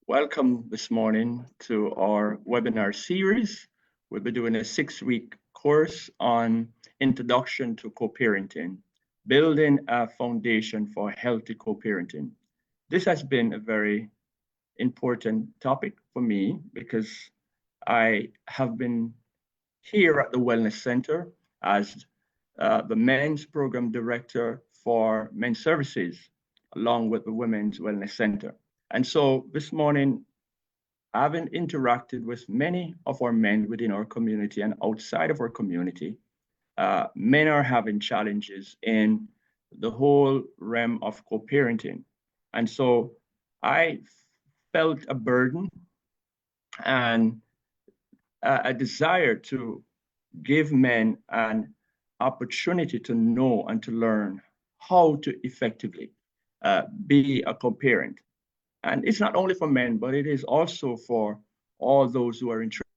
Welcome this morning to our webinar series. We'll be doing a 6-week course on Introduction to Co-Parenting, Building a Foundation for Healthy Co-Parenting. This has been a very important topic for me because I have been here at the Wellness Center as the Men's Program Director for Men's Services, along with the Women's Wellness Center. And so this morning, having interacted with many of our men within our community and outside of our community, men are having challenges in the whole realm of co-parenting. And so I felt a burden and a desire to give men an opportunity to know and to learn how to effectively be a co-parent. And it's not only for men, but it is also for all those who are interested.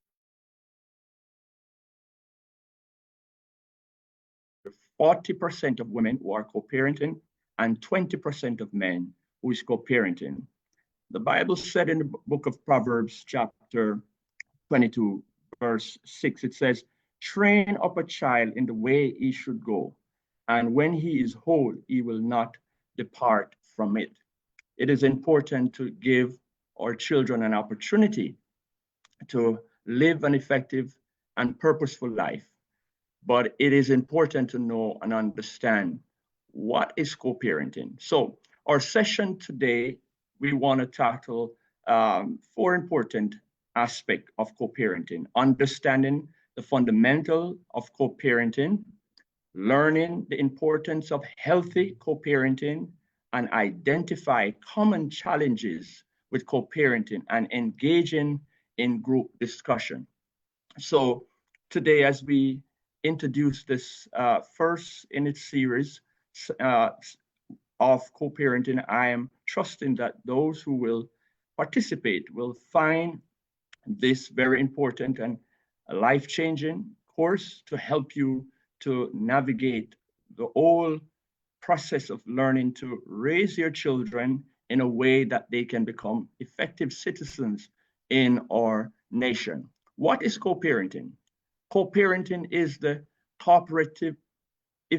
40% of women who are co-parenting and 20% of men who is co-parenting. The Bible said in the book of Proverbs, chapter 22, verse 6, it says, "Train up a child in the way he should go, and when he is old, he will not depart from it." It is important to give our children an opportunity to live an effective and purposeful life. But it is important to know and understand what is co-parenting. So our session today, we want to tackle 4 important aspects of co-parenting: understanding the fundamental of co-parenting, learning the importance of healthy co-parenting, and identify common challenges with co-parenting and engaging in group discussion. So today, as we introduce this first in its series of co-parenting, I am trusting that those who will participate will find this very important and life-changing course to help you to navigate the whole process of learning to raise your children in a way that they can become effective citizens in our nation. What is co-parenting? Co-parenting is the cooperative who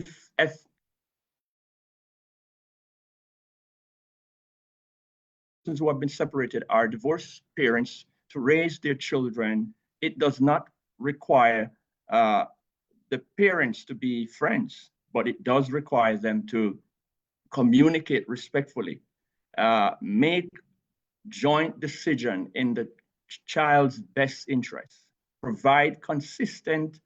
have been separated are divorced parents to raise their children. It does not require the parents to be friends, but it does require them to communicate respectfully, make joint decision in the child's best interest, provide consistency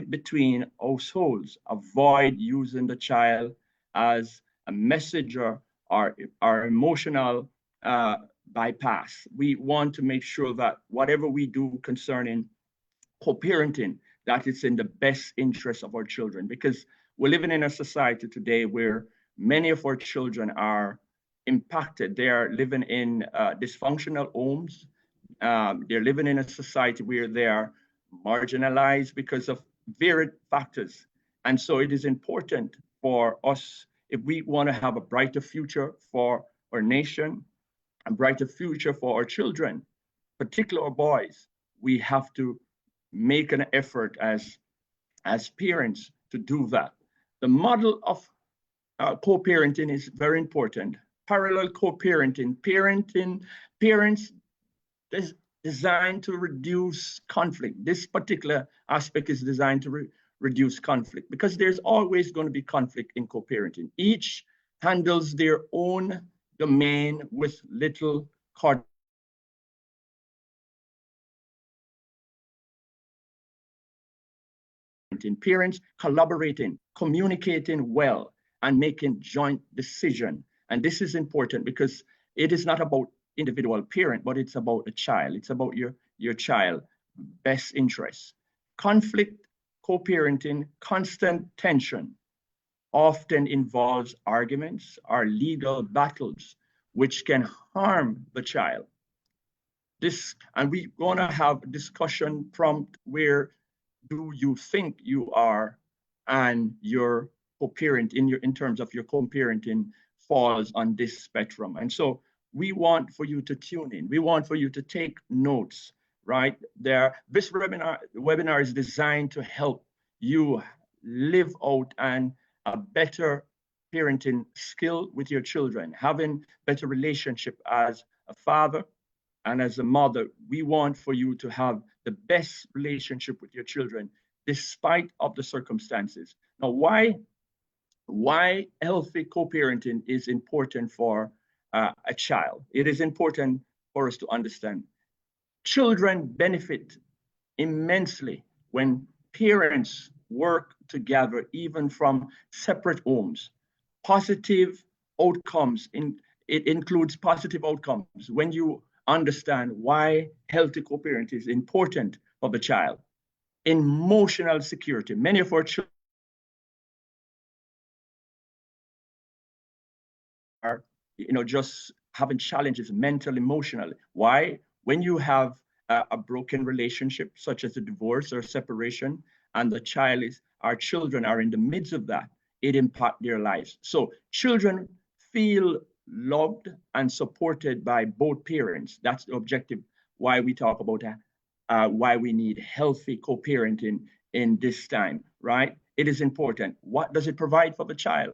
between households, avoid using the child as a messenger or emotional bypass. We want to make sure that whatever we do concerning co-parenting, that it's in the best interest of our children, because we're living in a society today where many of our children are impacted. They are living in dysfunctional homes. They're living in a society where they are marginalized because of varied factors. And so it is important for us, if we want to have a brighter future for our nation, a brighter future for our children, particularly our boys, we have to make an effort as parents to do that. The model of co-parenting is very important. Parallel co-parenting, parents is designed to reduce conflict. This particular aspect is designed to reduce conflict because there's always going to be conflict in co-parenting. Each handles their own domain with little coordination. Parents collaborating, communicating well, and making joint decision. And this is important because it is not about individual parent, but it's about a child. It's about your child best interests. Conflict, co-parenting, constant tension often involves arguments or legal battles, which can harm the child. And we're gonna have a discussion prompt where do you think you are and your co-parent in terms of your co-parenting falls on this spectrum. And so we want for you to tune in. We want for you to take notes, right? This webinar is designed to help you live out a better parenting skill with your children, having better relationship as a father and as a mother. We want for you to have the best relationship with your children, despite of the circumstances. Now, why healthy co-parenting is important for a child? It is important for us to understand. Children benefit immensely when parents work together, even from separate homes. Positive outcomes, it includes positive outcomes when you understand why healthy co-parenting is important for the child. Emotional security. Many of our children are, just having challenges mental, emotionally. Why? When you have a broken relationship, such as a divorce or separation, and our children are in the midst of that, it impacts their lives. So children feel loved and supported by both parents. That's the objective. Why we talk about why we need healthy co-parenting in this time, right? It is important. What does it provide for the child?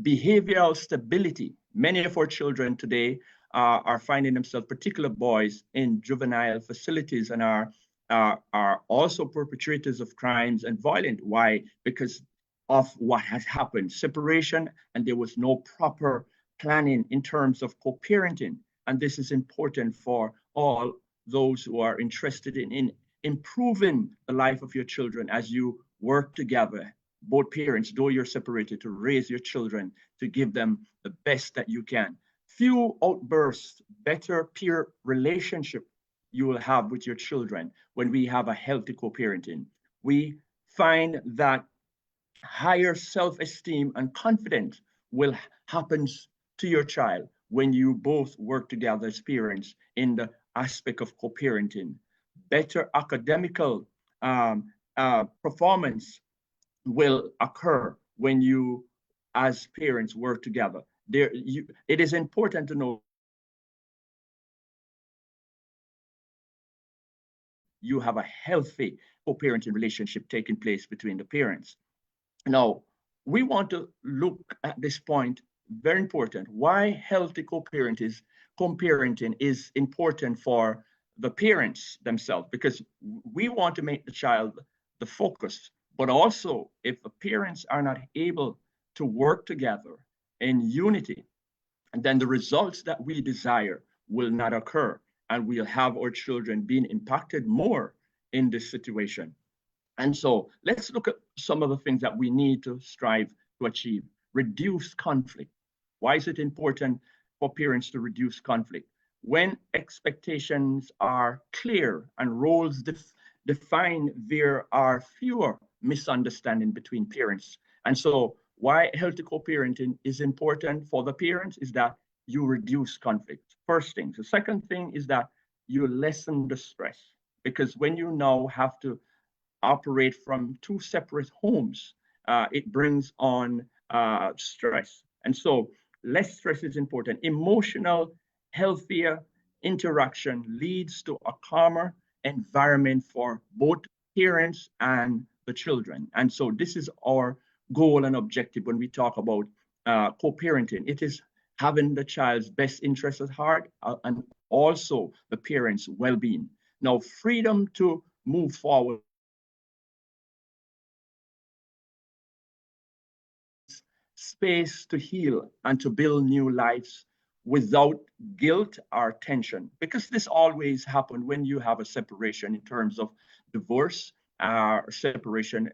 Behavioral stability. Many of our children today are finding themselves, particular boys, in juvenile facilities and are also perpetrators of crimes and violence. Why? Because of what has happened, separation, and there was no proper planning in terms of co-parenting. And this is important for all those who are interested in improving the life of your children as you work together, both parents, though you're separated, to raise your children, to give them the best that you can. Few outbursts, better peer relationship you will have with your children when we have a healthy co-parenting. We find that higher self-esteem and confidence will happen to your child when you both work together as parents in the aspect of co-parenting. Better academical performance will occur when you, as parents, work together. It is important to know you have a healthy co-parenting relationship taking place between the parents. Now, we want to look at this point, very important, why healthy co-parenting is important for the parents themselves, because we want to make the child the focus. But also, if the parents are not able to work together in unity, and then the results that we desire will not occur, and we'll have our children being impacted more in this situation. And so let's look at some of the things that we need to strive to achieve. Reduce conflict. Why is it important for parents to reduce conflict? When expectations are clear and roles defined, there are fewer misunderstandings between parents. And so why healthy co-parenting is important for the parents is that you reduce conflict. First thing. The second thing is that you lessen the stress, because when you now have to operate from two separate homes, it brings on stress. And so less stress is important. Emotional, healthier interaction leads to a calmer environment for both parents and the children. And so this is our goal and objective when we talk about co-parenting. It is having the child's best interest at heart and also the parents' well-being. Now, freedom to move forward, space to heal and to build new lives without guilt or tension, because this always happens when you have a separation in terms of divorce or separation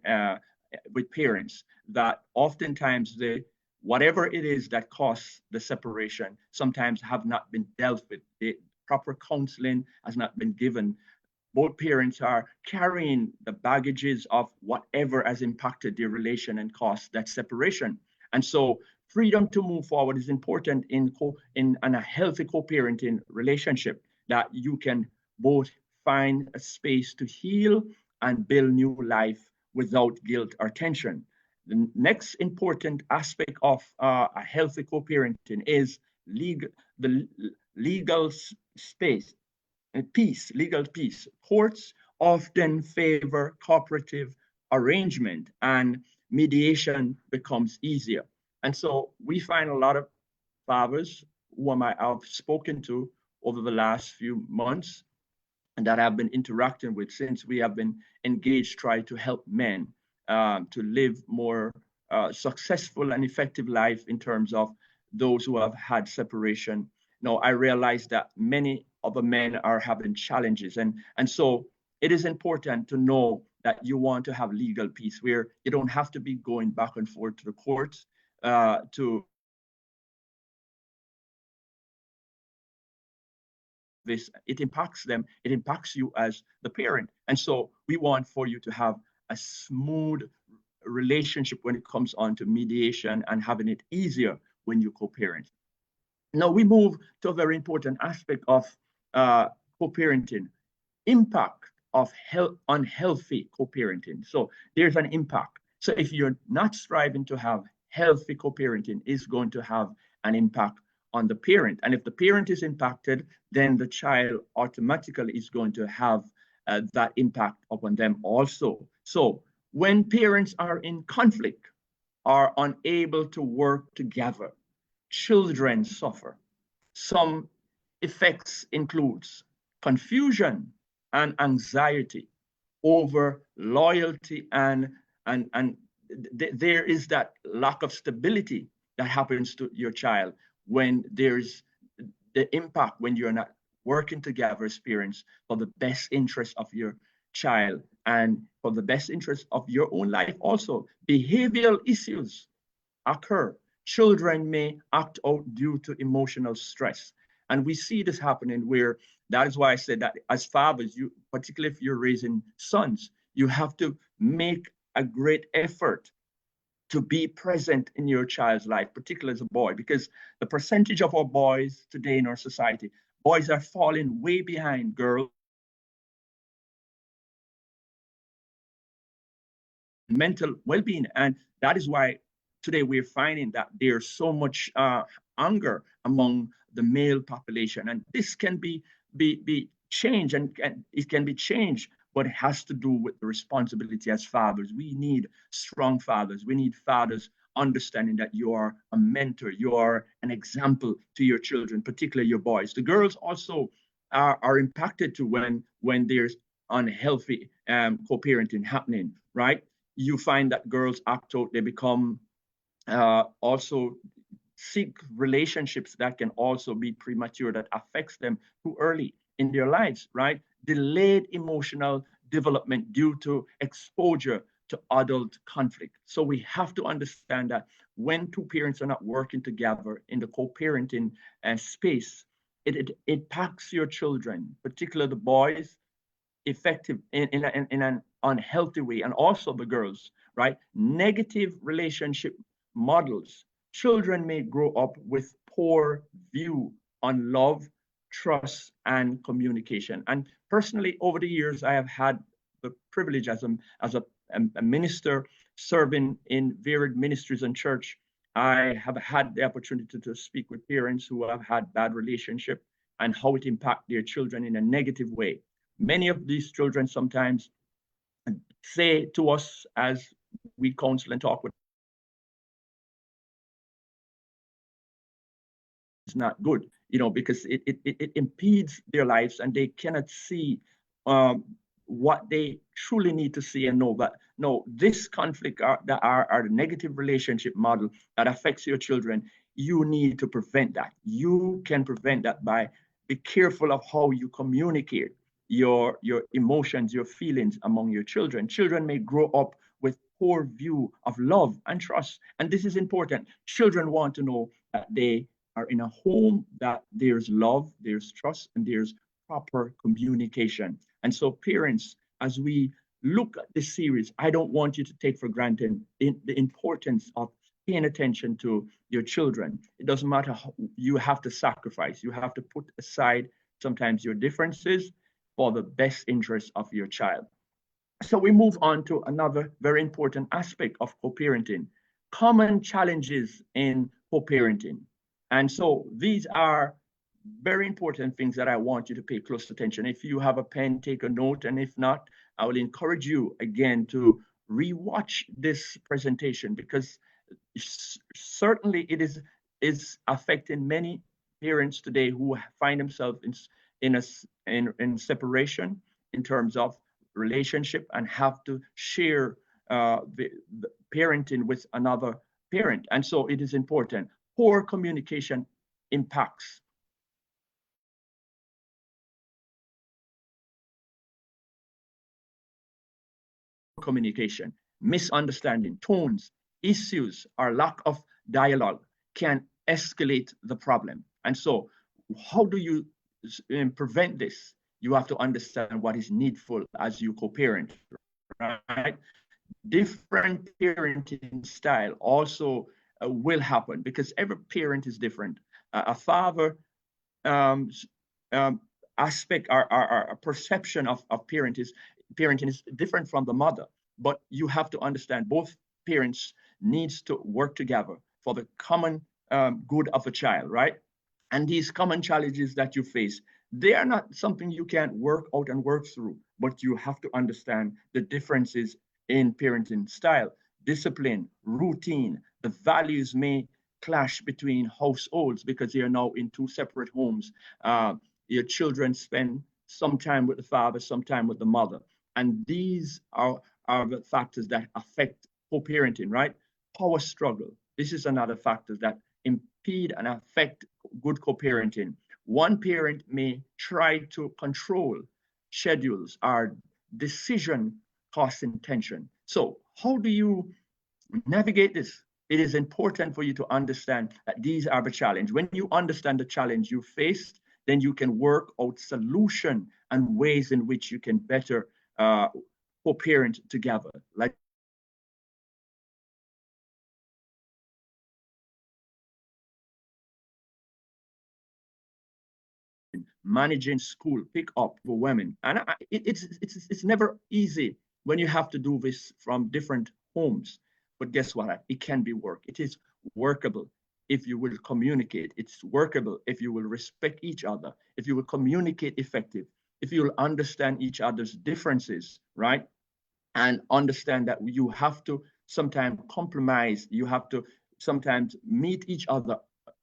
with parents, that oftentimes whatever it is that caused the separation sometimes have not been dealt with. The proper counseling has not been given. Both parents are carrying the baggages of whatever has impacted their relation and caused that separation. And so freedom to move forward is important in a healthy co-parenting relationship, that you can both find a space to heal and build new life without guilt or tension. The next important aspect of a healthy co-parenting is the legal space, peace, legal peace. Courts often favor cooperative arrangement and mediation becomes easier. And so we find a lot of fathers whom I have spoken to over the last few months and that I've been interacting with since we have been engaged, trying to help men to live more successful and effective life in terms of those who have had separation. Now, I realize that many other men are having challenges. And so it is important to know that you want to have legal peace where you don't have to be going back and forth to the courts to this. It impacts them, it impacts you as the parent. And so we want for you to have a smooth relationship when it comes on to mediation and having it easier when you co-parent. Now we move to a very important aspect of co-parenting, impact of unhealthy co-parenting. So there's an impact. So if you're not striving to have healthy co-parenting, it's going to have an impact on the parent. And if the parent is impacted, then the child automatically is going to have that impact upon them also. So when parents are in conflict, are unable to work together, children suffer. Some effects includes confusion and anxiety over loyalty and there is that lack of stability that happens to your child when there's the impact when you're not working together as parents for the best interest of your child and for the best interest of your own life also. Behavioral issues occur. Children may act out due to emotional stress. And we see this happening where that is why I said that as fathers, you, particularly if you're raising sons, you have to make a great effort to be present in your child's life, particularly as a boy, because the percentage of our boys today in our society, boys are falling way behind girls. Mental well-being, and that is why today we're finding that there's so much anger among the male population, and this can be changed, and it can be changed, but it has to do with the responsibility as fathers. We need strong fathers. We need fathers understanding that you are a mentor, you are an example to your children, particularly your boys. The girls also are impacted too when there's unhealthy co-parenting happening, right? You find that girls act out, they become also seek relationships that can also be premature, that affects them too early in their lives, right? Delayed emotional development due to exposure to adult conflict. So we have to understand that when two parents are not working together in the co-parenting space, it impacts your children, particularly the boys, effective in an unhealthy way, and also the girls, right? Negative relationship models. Children may grow up with poor view on love, trust, and communication. And personally, over the years, I have had the privilege as a minister serving in varied ministries and church. I have had the opportunity to speak with parents who have had bad relationship and how it impacts their children in a negative way. Many of these children sometimes say to us as we counsel and talk with, it's not good, because it impedes their lives and they cannot see what they truly need to see and know. But no, this conflict are the negative relationship model that affects your children. You need to prevent that. You can prevent that by be careful of how you communicate your emotions, your feelings among your children. Children may grow up with poor view of love and trust. And this is important. Children want to know that they are in a home that there's love, there's trust, and there's proper communication. And so parents, as we look at this series, I don't want you to take for granted the importance of paying attention to your children. It doesn't matter how you have to sacrifice. You have to put aside sometimes your differences for the best interest of your child. So we move on to another very important aspect of co-parenting, common challenges in co-parenting. And so these are very important things that I want you to pay close attention. If you have a pen, take a note, and if not, I will encourage you again to rewatch this presentation, because certainly it is affecting many parents today who find themselves in separation in terms of relationship and have to share the parenting with another parent. And so it is important. Poor communication impacts communication, misunderstanding, tones, issues, or lack of dialogue can escalate the problem. And so, how do you prevent this? You have to understand what is needful as you co-parent, right? Different parenting style also will happen because every parent is different. A father um, um, aspect, our perception of parenting is different from the mother. But you have to understand both parents needs to work together for the common good of a child, right? And these common challenges that you face, they are not something you can work out and work through, but you have to understand the differences in parenting style, discipline, routine. The values may clash between households because they are now in two separate homes. Your children spend some time with the father, some time with the mother. And these are the factors that affect co-parenting, right? Power struggle. This is another factor that impede and affect good co-parenting. One parent may try to control schedules or decision causing tension. So how do you navigate this? It is important for you to understand that these are the challenge. When you understand the challenge you faced, then you can work out solution and ways in which you can better co-parent together. Like managing school, pick up for women. And it's never easy when you have to do this from different homes. But guess what? It can be work. It is workable if you will communicate. It's workable if you will respect each other, if you will communicate effective, if you will understand each other's differences, right? And understand that you have to sometimes compromise, you have to sometimes meet each other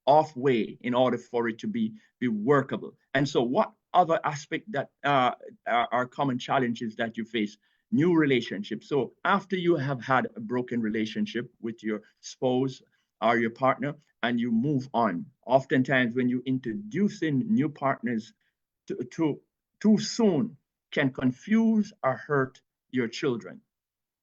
halfway in order for it to be workable. And so what other aspect that are common challenges that you face? New relationships. So after you have had a broken relationship with your spouse or your partner and you move on, oftentimes when you introducing new partners too soon can confuse or hurt your children.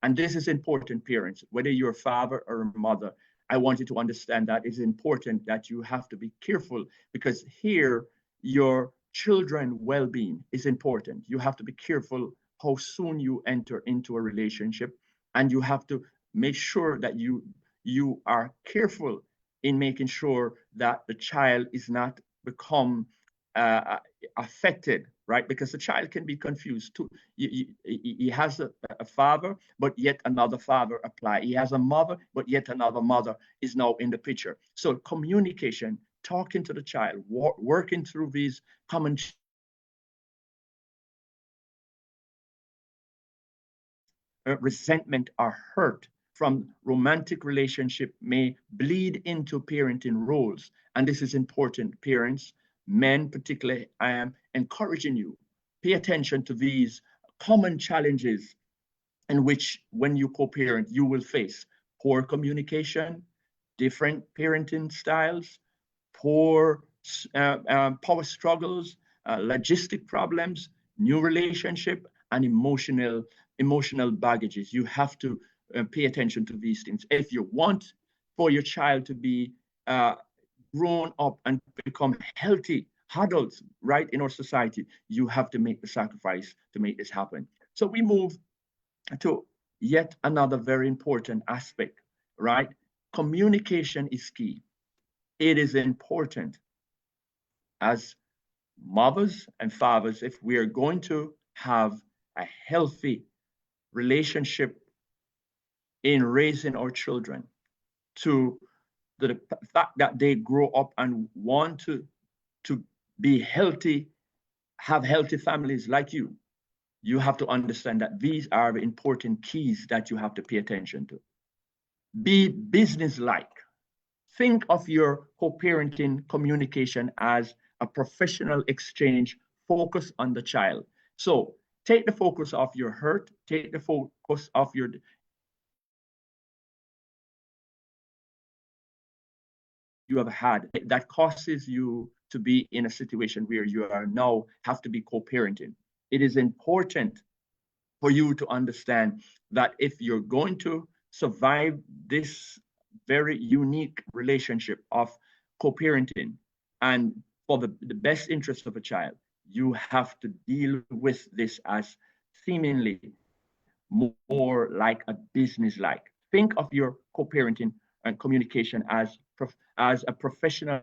And this is important, parents, whether you're a father or a mother. I want you to understand that it's important that you have to be careful because here your children well-being is important. You have to be careful how soon you enter into a relationship, and you have to make sure that you are careful in making sure that the child is not become uh, affected, right? Because the child can be confused too. He has a father, but yet another father apply. He has a mother, but yet another mother is now in the picture. So communication, talking to the child, working through these common resentment or hurt from romantic relationship may bleed into parenting roles. And this is important, parents, men particularly. I am encouraging you, pay attention to these common challenges in which when you co-parent, you will face poor communication, different parenting styles, poor power struggles, logistic problems, new relationship, and emotional baggages. You have to pay attention to these things. If you want for your child to be grown up and become healthy adults, right, in our society, you have to make the sacrifice to make this happen. So we move to yet another very important aspect, right? Communication is key. It is important as mothers and fathers, if we are going to have a healthy relationship in raising our children, to the fact that they grow up and want to be healthy, have healthy families like you have to understand that these are the important keys that you have to pay attention to. Be business-like. Think of your co-parenting communication as a professional exchange. Focus on the child. So take the focus off your hurt, take the focus off your you have had that causes you to be in a situation where you are now have to be co-parenting. It is important for you to understand that if you're going to survive this very unique relationship of co-parenting and for the best interest of a child, you have to deal with this as seemingly more like a business like. Think of your co-parenting and communication as a professional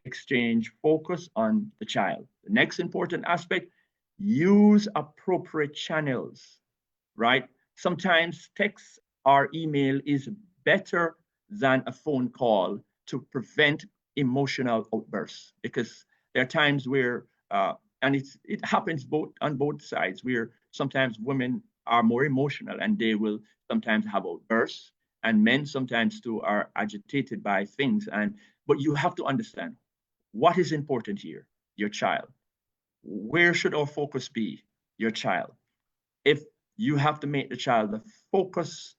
exchange. Focus on the child. The next important aspect, use appropriate channels, right? Sometimes text or email is better than a phone call to prevent emotional outbursts, because there are times where and it happens both on both sides, where sometimes women are more emotional and they will sometimes have outbursts, and men sometimes too are agitated by things. And but you have to understand what is important here: your child. Where should our focus be? Your child. If you have to make the child the focus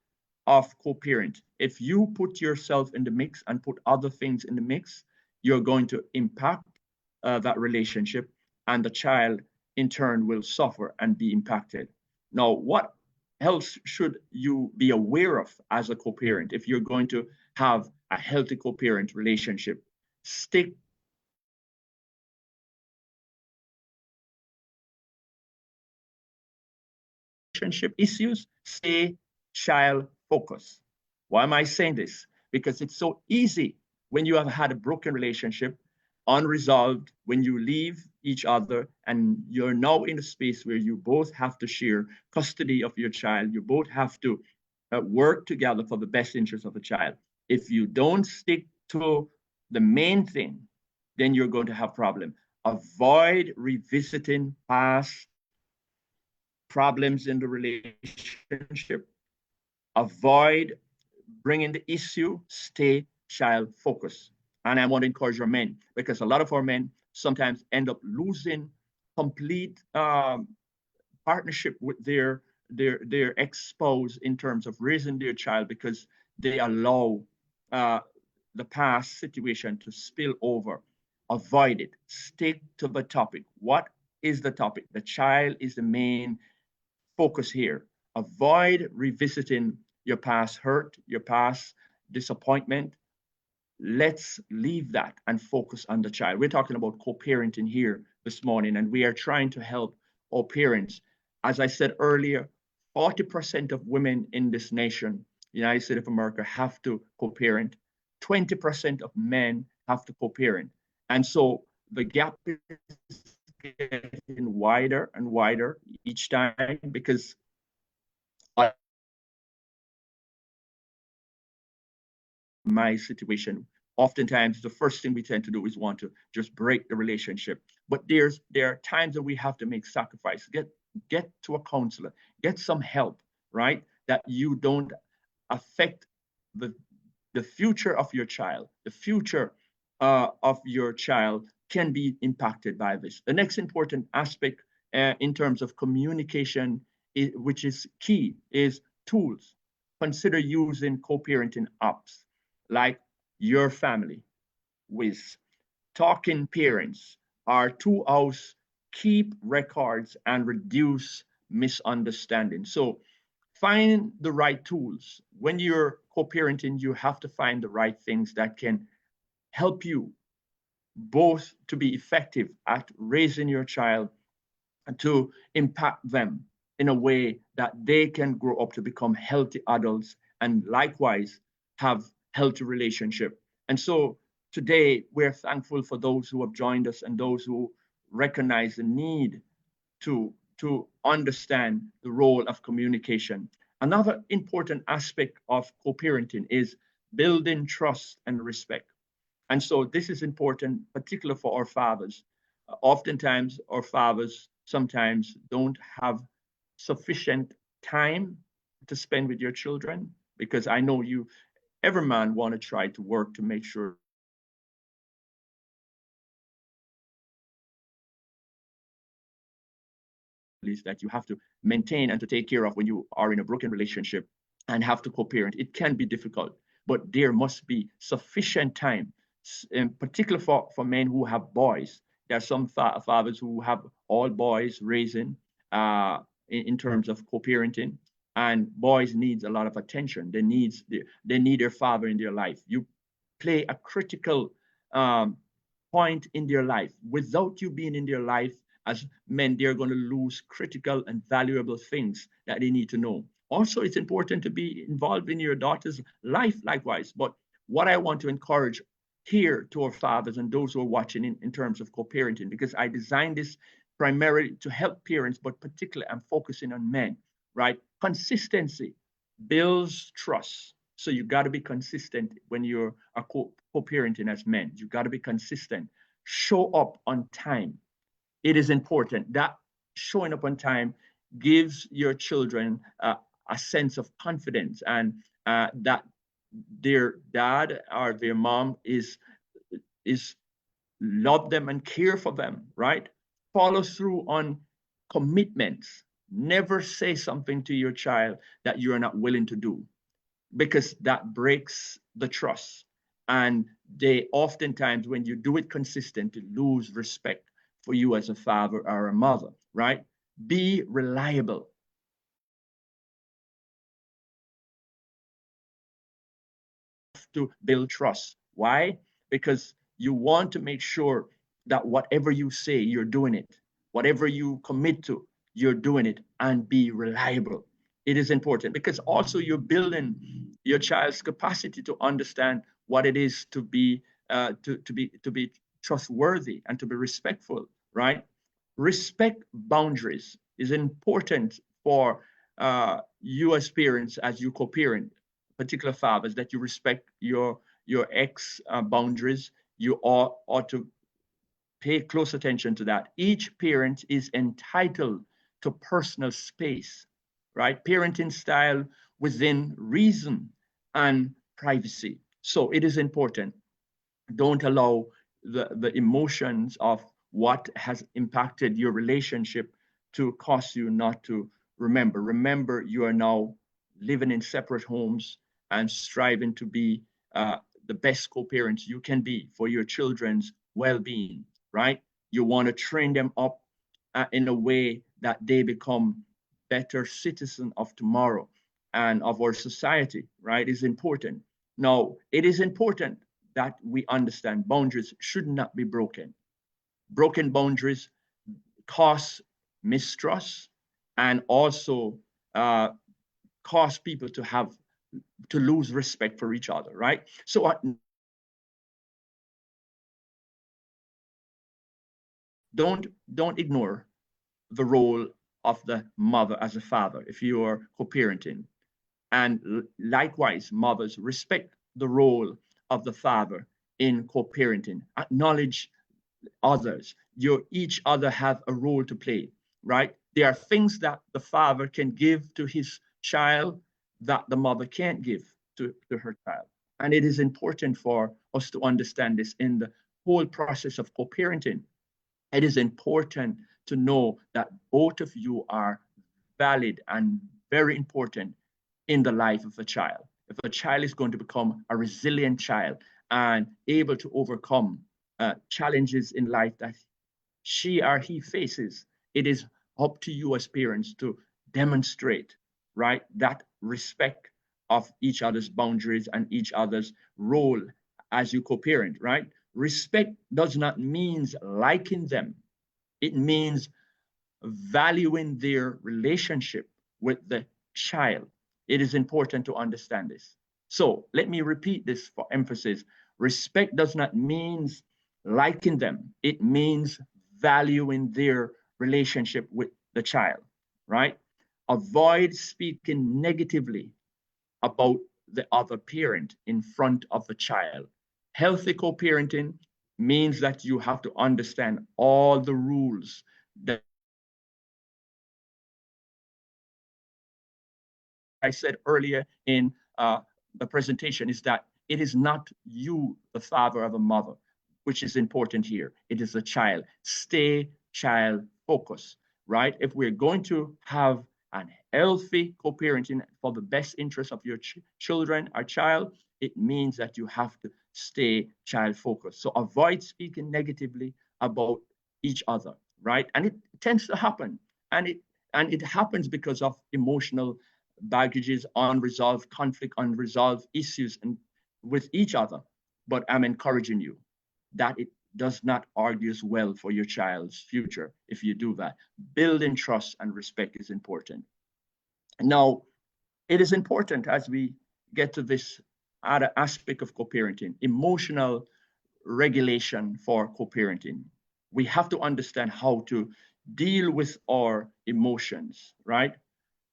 of co-parent, if you put yourself in the mix and put other things in the mix, you're going to impact that relationship, and the child in turn will suffer and be impacted. Now, what else should you be aware of as a co-parent if you're going to have a healthy co-parent relationship? Stick relationship issues, stay child focused. Why am I saying this? Because it's so easy when you have had a broken relationship, unresolved, when you leave each other and you're now in a space where you both have to share custody of your child, you both have to work together for the best interest of the child. If you don't stick to the main thing, then you're going to have problem. Avoid revisiting past problems in the relationship. Avoid bringing the issue. Stay child focused. And I want to encourage our men, because a lot of our men sometimes end up losing complete partnership with their ex-spouse in terms of raising their child, because they allow uh, the past situation to spill over. Avoid it. Stick to the topic. What is the topic? The child is the main focus here. Avoid revisiting your past hurt, your past disappointment. Let's leave that and focus on the child. We're talking about co-parenting here this morning, and we are trying to help our parents. As I said earlier, 40% of women in this nation, United States of America, have to co-parent. 20% of men have to co-parent. And so the gap is getting wider and wider each time, because my situation, oftentimes the first thing we tend to do is want to just break the relationship. But there are times that we have to make sacrifice. Get to a counselor, get some help, right? That you don't affect the the future of your child. The future of your child can be impacted by this. The next important aspect in terms of communication, which is key, is tools. Consider using co-parenting apps like Your Family, with Talking Parents, or Two House. Keep records and reduce misunderstanding. So find the right tools. When you're co-parenting, you have to find the right things that can help you both to be effective at raising your child and to impact them in a way that they can grow up to become healthy adults and likewise have healthy relationship. And so today we're thankful for those who have joined us and those who recognize the need to understand the role of communication. Another important aspect of co-parenting is building trust and respect. And so this is important, particularly for our fathers. Oftentimes, our fathers sometimes don't have sufficient time to spend with your children, because I know every man want to try to work to make sure that you have to maintain and to take care of when you are in a broken relationship and have to co-parent. It can be difficult, but there must be sufficient time, in particular for men who have boys. There are some fathers who have all boys raising in terms of co-parenting, and boys needs a lot of attention. They need their father in their life. You play a critical point in their life. Without you being in their life as men, they're going to lose critical and valuable things that they need to know. Also, it's important to be involved in your daughter's life likewise. But what I want to encourage here to our fathers and those who are watching in terms of co-parenting, because I designed this primarily to help parents, but particularly I'm focusing on men, right? Consistency builds trust. So you got to be consistent when you're a co-parenting as men. You got to be consistent. Show up on time. It is important that showing up on time gives your children a sense of confidence, and that their dad or their mom is love them and care for them, right? Follow through on commitments. Never say something to your child that you're not willing to do, because that breaks the trust. And they oftentimes, when you do it consistently, lose respect for you as a father or a mother, right? Be reliable. To build trust. Why? Because you want to make sure that whatever you say, you're doing it. Whatever you commit to, you're doing it, and be reliable. It is important because also you're building your child's capacity to understand what it is to be trustworthy and to be respectful, right? Respect boundaries is important for you as parents, as you co-parent, particular fathers, that you respect your ex boundaries. You ought to pay close attention to that. Each parent is entitled to personal space, right? Parenting style within reason and privacy. So it is important. Don't allow the emotions of what has impacted your relationship to cause you not to remember. Remember, you are now living in separate homes and striving to be the best co-parents you can be for your children's well-being, right? You want to train them up in a way that they become better citizens of tomorrow and of our society, right? Is important. Now, it is important that we understand boundaries should not be broken. Broken boundaries cause mistrust and also cause people to lose respect for each other, right? So don't ignore the role of the mother as a father if you are co-parenting. And likewise, mothers, respect the role of the father in co-parenting. Acknowledge others. Each other have a role to play, right? There are things that the father can give to his child that the mother can't give to her child. And it is important for us to understand this in the whole process of co-parenting. It is important to know that both of you are valid and very important in the life of a child. If a child is going to become a resilient child and able to overcome challenges in life that she or he faces, it is up to you as parents to demonstrate, right, that respect of each other's boundaries and each other's role as you co-parent, right? Respect does not mean liking them. It means valuing their relationship with the child. It is important to understand this. So let me repeat this for emphasis. Respect does not mean liking them. It means valuing their relationship with the child, right? Avoid speaking negatively about the other parent in front of the child. Healthy co-parenting means that you have to understand all the rules that I said earlier in the presentation, is that it is not you, the father of a mother, which is important here. It is the child. Stay child focused, right? If we're going to have a healthy co-parenting for the best interest of your children or child, it means that you have to stay child focused. So avoid speaking negatively about each other, right? And it tends to happen. And it happens because of emotional baggages, unresolved conflict, unresolved issues and with each other. But I'm encouraging you that it does not argue well for your child's future if you do that. Building trust and respect is important. Now, it is important as we get to this other aspect of co-parenting, emotional regulation for co-parenting. We have to understand how to deal with our emotions, right?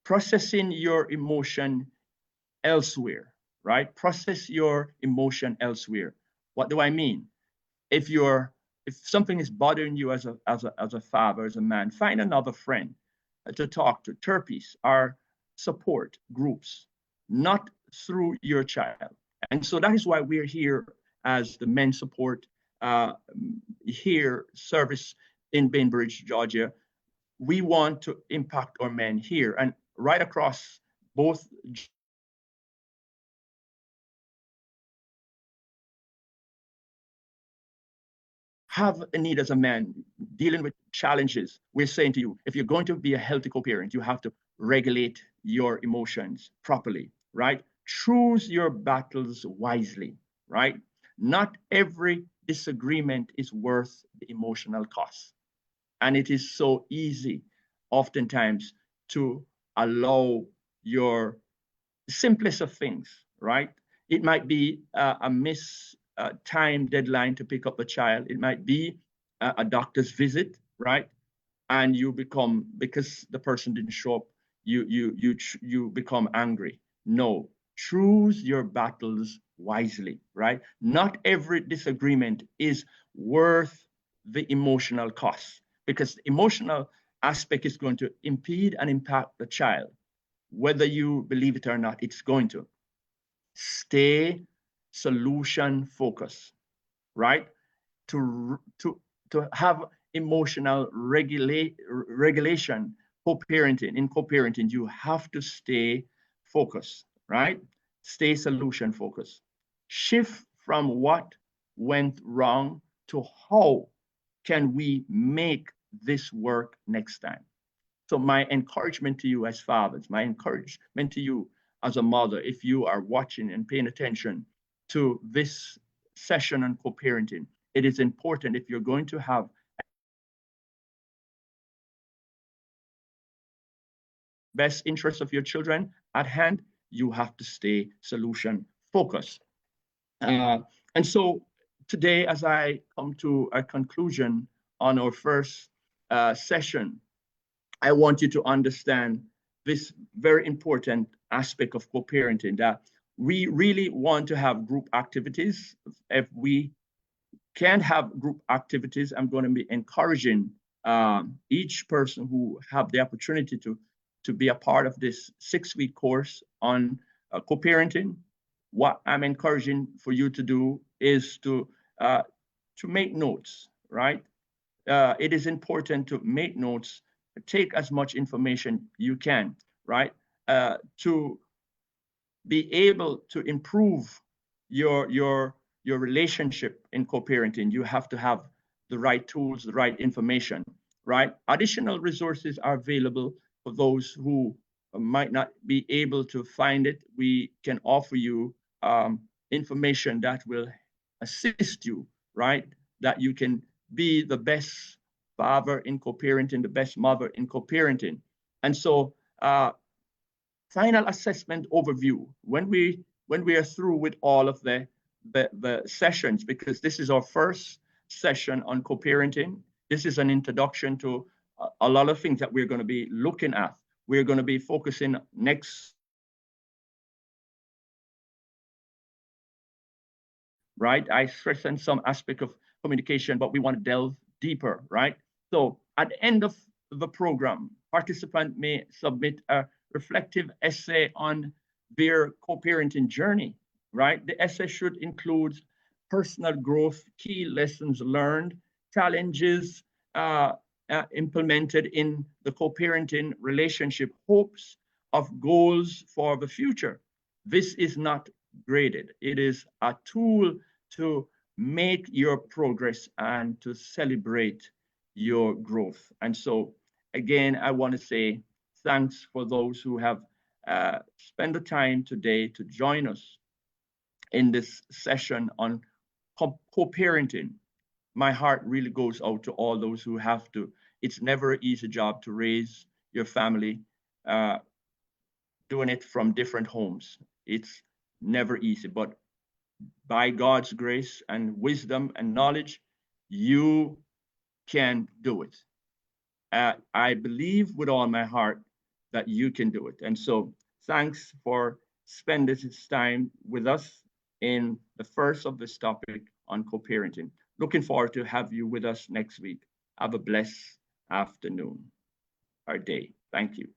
Processing your emotion elsewhere, right? Process your emotion elsewhere. What do I mean? If you're if something is bothering you as a father, as a man, find another friend to talk to, therapists or support groups, not through your child. And so that is why we're here as the men support uh, here service in Bainbridge, Georgia. We want to impact our men here and right across both have a need as a man dealing with challenges. We're saying to you, if you're going to be a healthy co-parent, you have to regulate your emotions properly, right? Choose your battles wisely, right? Not every disagreement is worth the emotional cost. And it is so easy, oftentimes, to allow your simplest of things, right? It might be a miss time deadline to pick up a child. It might be a doctor's visit, right? And you become, because the person didn't show up, you become angry. No, choose your battles wisely, right? Not every disagreement is worth the emotional cost, because the emotional aspect is going to impede and impact the child. Whether you believe it or not, it's going to. Stay solution focused, right? To have emotional regulation co-parenting, in co-parenting, you have to stay focused, right? Stay solution focused. Shift from what went wrong to how can we make this work next time. So my encouragement to you as fathers, my encouragement to you as a mother, if you are watching and paying attention to this session on co-parenting, it is important, if you're going to have best interest of your children at hand, you have to stay solution focused. Uh, and so today, as I come to a conclusion on our first session, I want you to understand this very important aspect of co-parenting, that we really want to have group activities. If we can't have group activities, I'm going to be encouraging each person who have the opportunity to be a part of this 6-week course on co-parenting. What I'm encouraging for you to do is to make notes, right? It is important to make notes, take as much information you can, right? To be able to improve your relationship in co-parenting, you have to have the right tools, the right information, right? Additional resources are available for those who might not be able to find it. We can offer you information that will assist you, right? That you can be the best father in co-parenting, the best mother in co-parenting. And so final assessment overview, when we are through with all of the sessions, because this is our first session on co-parenting. This is an introduction to a lot of things that we're going to be looking at. We're going to be focusing next, right? I stress on some aspect of communication, but we want to delve deeper, right? So at the end of the program, participant may submit a reflective essay on their co-parenting journey, right? The essay should include personal growth, key lessons learned, challenges implemented in the co-parenting relationship, hopes of goals for the future. This is not graded. It is a tool to make your progress and to celebrate your growth. And so, again, I want to say thanks for those who have spent the time today to join us in this session on co-parenting. My heart really goes out to all those who have to. It's never an easy job to raise your family, doing it from different homes. It's never easy, but by God's grace and wisdom and knowledge, you can do it. I believe with all my heart that you can do it. And so thanks for spending this time with us in the first of this topic on co-parenting. Looking forward to have you with us next week. Have a blessed afternoon or day. Thank you.